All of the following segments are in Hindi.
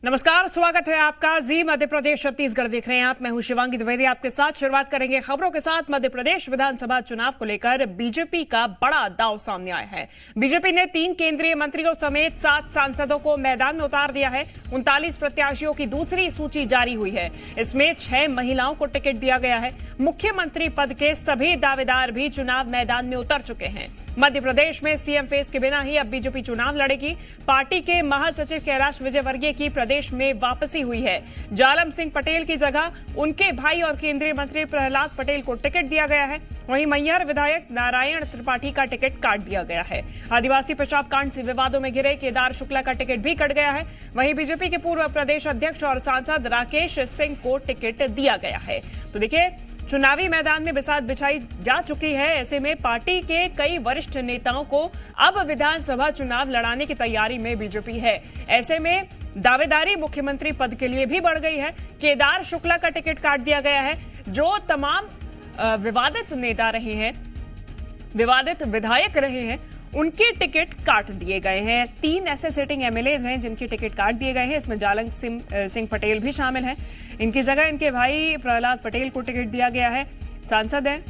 नमस्कार, स्वागत है आपका जी मध्य प्रदेश छत्तीसगढ़ देख रहे हैं आप। मैं हूं शिवांगी द्विवेदी आपके साथ। शुरुआत करेंगे खबरों के साथ। मध्य प्रदेश विधानसभा चुनाव को लेकर बीजेपी का बड़ा दांव सामने आया है। बीजेपी ने 3 केंद्रीय मंत्रियों समेत 7 सांसदों को मैदान में उतार दिया है। 39 प्रत्याशियों की दूसरी सूची जारी हुई है। इसमें 6 महिलाओं को टिकट दिया गया है। मुख्यमंत्री पद के सभी दावेदार भी चुनाव मैदान में उतर चुके हैं। मध्य प्रदेश में सीएम फेस के बिना ही अब बीजेपी चुनाव लड़ेगी। पार्टी के महासचिव कैलाश विजयवर्गीय की प्रदेश में वापसी हुई है। जालम सिंह पटेल की जगह उनके भाई और केंद्रीय मंत्री प्रहलाद पटेल को टिकट दिया गया है। वहीं मैहर विधायक नारायण त्रिपाठी का टिकट काट दिया गया है। आदिवासी पेशाब कांड से विवादों में घिरे केदार शुक्ला का टिकट भी कट गया है। वहीं बीजेपी के पूर्व प्रदेश अध्यक्ष और सांसद राकेश सिंह को टिकट दिया गया है। तो देखिए, चुनावी मैदान में बिसात बिछाई जा चुकी है। ऐसे में पार्टी के कई वरिष्ठ नेताओं को अब विधानसभा चुनाव लड़ाने की तैयारी में बीजेपी है। ऐसे में दावेदारी मुख्यमंत्री पद के लिए भी बढ़ गई है। केदार शुक्ला का टिकट काट दिया गया है। जो तमाम विवादित नेता रहे हैं, विवादित विधायक रहे हैं, उनके टिकट काट दिए गए हैं। 3 ऐसे सिटिंग एमएलएज हैं जिनके टिकट काट दिए गए हैं। इसमें जालम सिंह पटेल भी शामिल हैं। इनकी जगह इनके भाई प्रहलाद पटेल को टिकट दिया गया है। सांसद हैं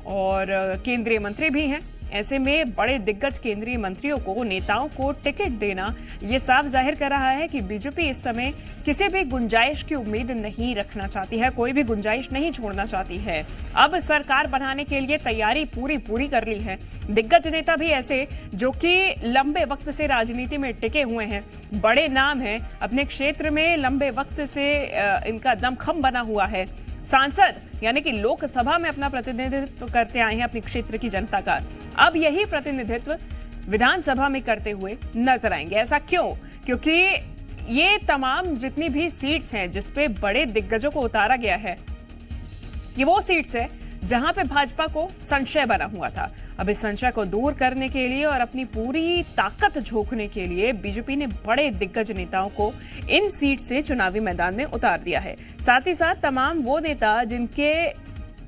और केंद्रीय मंत्री भी हैं। ऐसे में बड़े दिग्गज केंद्रीय मंत्रियों को, नेताओं को टिकट देना ये साफ जाहिर कर रहा है कि बीजेपी इस समय किसी भी गुंजाइश की उम्मीद नहीं रखना चाहती है, कोई भी गुंजाइश नहीं छोड़ना चाहती है। अब सरकार बनाने के लिए तैयारी पूरी कर ली है। दिग्गज नेता भी ऐसे जो कि लंबे वक्त से राजनीति में टिके हुए हैं, बड़े नाम हैं, अपने क्षेत्र में लंबे वक्त से इनका दमखम बना हुआ है। सांसद यानी कि लोकसभा में अपना प्रतिनिधित्व करते आए हैं अपने क्षेत्र की जनता का। अब यही प्रतिनिधित्व विधानसभा में करते हुए नजर आएंगे। ऐसा क्यों? क्योंकि ये तमाम जितनी भी सीट्स हैं जिस पे बड़े दिग्गजों को उतारा गया है, ये वो सीट्स है जहां पे भाजपा को संशय बना हुआ था। अब इस संशय को दूर करने के लिए और अपनी पूरी ताकत झोंकने के लिए बीजेपी ने बड़े दिग्गज नेताओं को इन सीट से चुनावी मैदान में उतार दिया है। साथ ही साथ तमाम वो नेता जिनके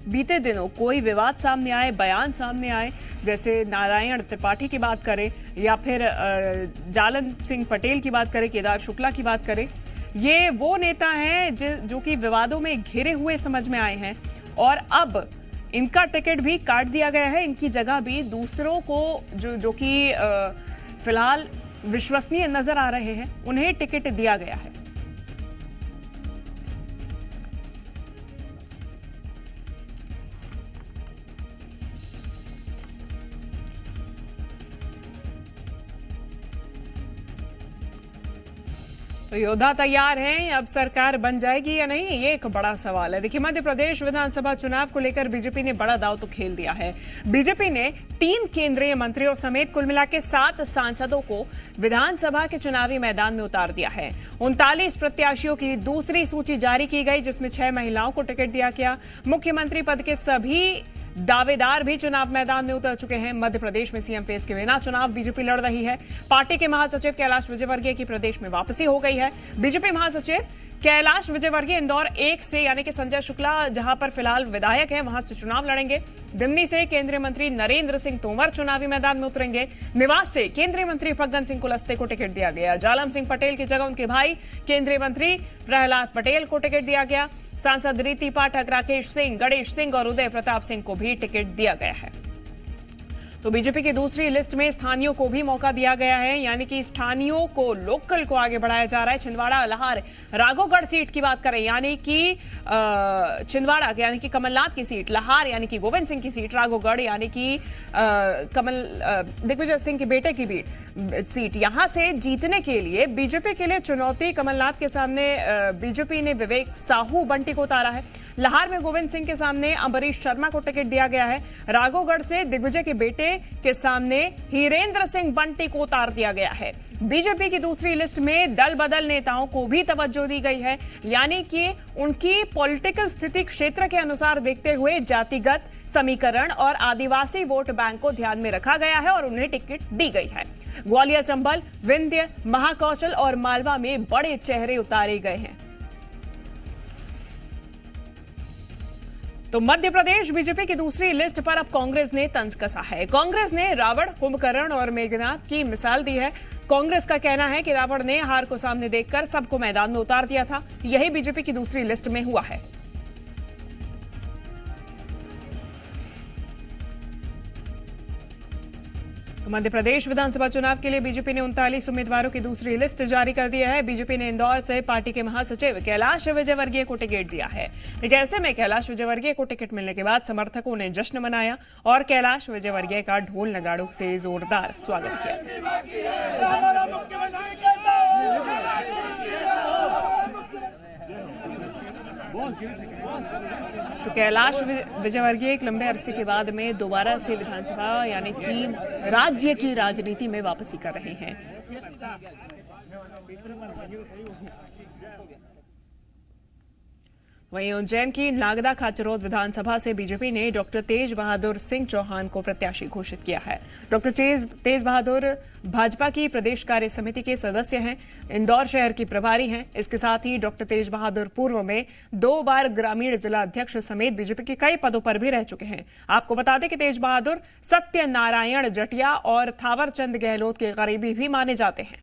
बीते दिनों कोई विवाद सामने आए, बयान सामने आए, जैसे नारायण त्रिपाठी की बात करें या फिर जालम सिंह पटेल की बात करें, केदार शुक्ला की बात करें, ये वो नेता हैं जो कि विवादों में घिरे हुए समझ में आए हैं और अब इनका टिकट भी काट दिया गया है। इनकी जगह भी दूसरों को जो कि फिलहाल विश्वसनीय नजर आ रहे हैं, उन्हें टिकट दिया गया है। तो योद्धा तैयार हैं। अब सरकार बन जाएगी या नहीं, ये एक बड़ा सवाल है। देखिए, मध्य प्रदेश विधानसभा चुनाव को लेकर बीजेपी ने बड़ा दांव तो खेल दिया है। बीजेपी ने 3 केंद्रीय मंत्रियों समेत कुल मिला के 7 सांसदों को विधानसभा के चुनावी मैदान में उतार दिया है। 39 प्रत्याशियों की दूसरी सूची जारी की गई, जिसमें 6 महिलाओं को टिकट दिया गया। मुख्यमंत्री पद के सभी दावेदार भी चुनाव मैदान में उतर चुके हैं। मध्य प्रदेश में सीएम फेस के बिना चुनाव बीजेपी लड़ रही है। पार्टी के महासचिव कैलाश विजयवर्गीय की प्रदेश में वापसी हो गई है। बीजेपी महासचिव कैलाश विजयवर्गीय इंदौर 1 से यानी कि संजय शुक्ला जहां पर फिलहाल विधायक हैं, वहां से चुनाव लड़ेंगे। दिमनी से केंद्रीय मंत्री नरेंद्र सिंह तोमर चुनावी मैदान में उतरेंगे। निवास से केंद्रीय मंत्री फग्गन सिंह कुलस्ते को टिकट दिया गया। जालम सिंह पटेल की जगह उनके भाई केंद्रीय मंत्री प्रहलाद पटेल को टिकट दिया गया। सांसद रीति पाठक, राकेश सिंह, गणेश सिंह और उदय प्रताप सिंह को भी टिकट दिया गया है। तो बीजेपी की दूसरी लिस्ट में स्थानीयों को भी मौका दिया गया है, यानी कि स्थानीयों को, लोकल को आगे बढ़ाया जा रहा है। छिंदवाड़ा, लहार, राघोगढ़ सीट की बात करें, यानी कि छिंदवाड़ा यानी कि कमलनाथ की सीट, लहार यानी कि गोविंद सिंह की सीट, राघोगढ़ यानी कि दिग्विजय सिंह के बेटे की सीट, यहां से जीतने के लिए बीजेपी के लिए चुनौती कमलनाथ के सामने बीजेपी ने विवेक साहू बंटी को उतारा है। लहार में गोविंद सिंह के सामने अम्बरीश शर्मा को टिकट दिया गया है। राघोगढ़ से दिग्विजय के बेटे के सामने हीरेंद्र सिंह बंटी को उतार दिया गया है। बीजेपी की दूसरी लिस्ट में दल बदल नेताओं को भी तवज्जो दी गई है, यानी कि उनकी पॉलिटिकल स्थिति क्षेत्र के अनुसार देखते हुए जातिगत समीकरण और आदिवासी वोट बैंक को ध्यान में रखा गया है और उन्हें टिकट दी गई है। ग्वालियर, चंबल, विंध्य, महाकौशल और मालवा में बड़े चेहरे उतारे गए हैं। तो मध्य प्रदेश बीजेपी की दूसरी लिस्ट पर अब कांग्रेस ने तंज कसा है। कांग्रेस ने रावण, कुंभकर्ण और मेघनाथ की मिसाल दी है। कांग्रेस का कहना है कि रावण ने हार को सामने देखकर सबको मैदान में उतार दिया था। यही बीजेपी की दूसरी लिस्ट में हुआ है। मध्य प्रदेश विधानसभा चुनाव के लिए बीजेपी ने 39 उम्मीदवारों की दूसरी लिस्ट जारी कर दी है। बीजेपी ने इंदौर से पार्टी के महासचिव कैलाश विजयवर्गीय को टिकट दिया है। ऐसे में कैलाश विजयवर्गीय को टिकट मिलने के बाद समर्थकों ने जश्न मनाया और कैलाश विजयवर्गीय का ढोल नगाड़ों से जोरदार स्वागत किया। तो कैलाश विजयवर्गीय एक लंबे अरसे के बाद में दोबारा से विधानसभा यानी कि राज्य की राजनीति में वापसी कर रहे हैं। वहीं उज्जैन की नागदा खाचरोद विधानसभा से बीजेपी ने डॉक्टर तेज बहादुर सिंह चौहान को प्रत्याशी घोषित किया है। डॉक्टर तेज बहादुर भाजपा की प्रदेश कार्य समिति के सदस्य हैं, इंदौर शहर की प्रभारी हैं। इसके साथ ही डॉक्टर तेज बहादुर पूर्व में 2 बार ग्रामीण जिला अध्यक्ष समेत बीजेपी के कई पदों पर भी रह चुके हैं। आपको बता दें कि तेज बहादुर सत्यनारायण जटिया और थावरचंद गहलोत के करीबी भी माने जाते हैं।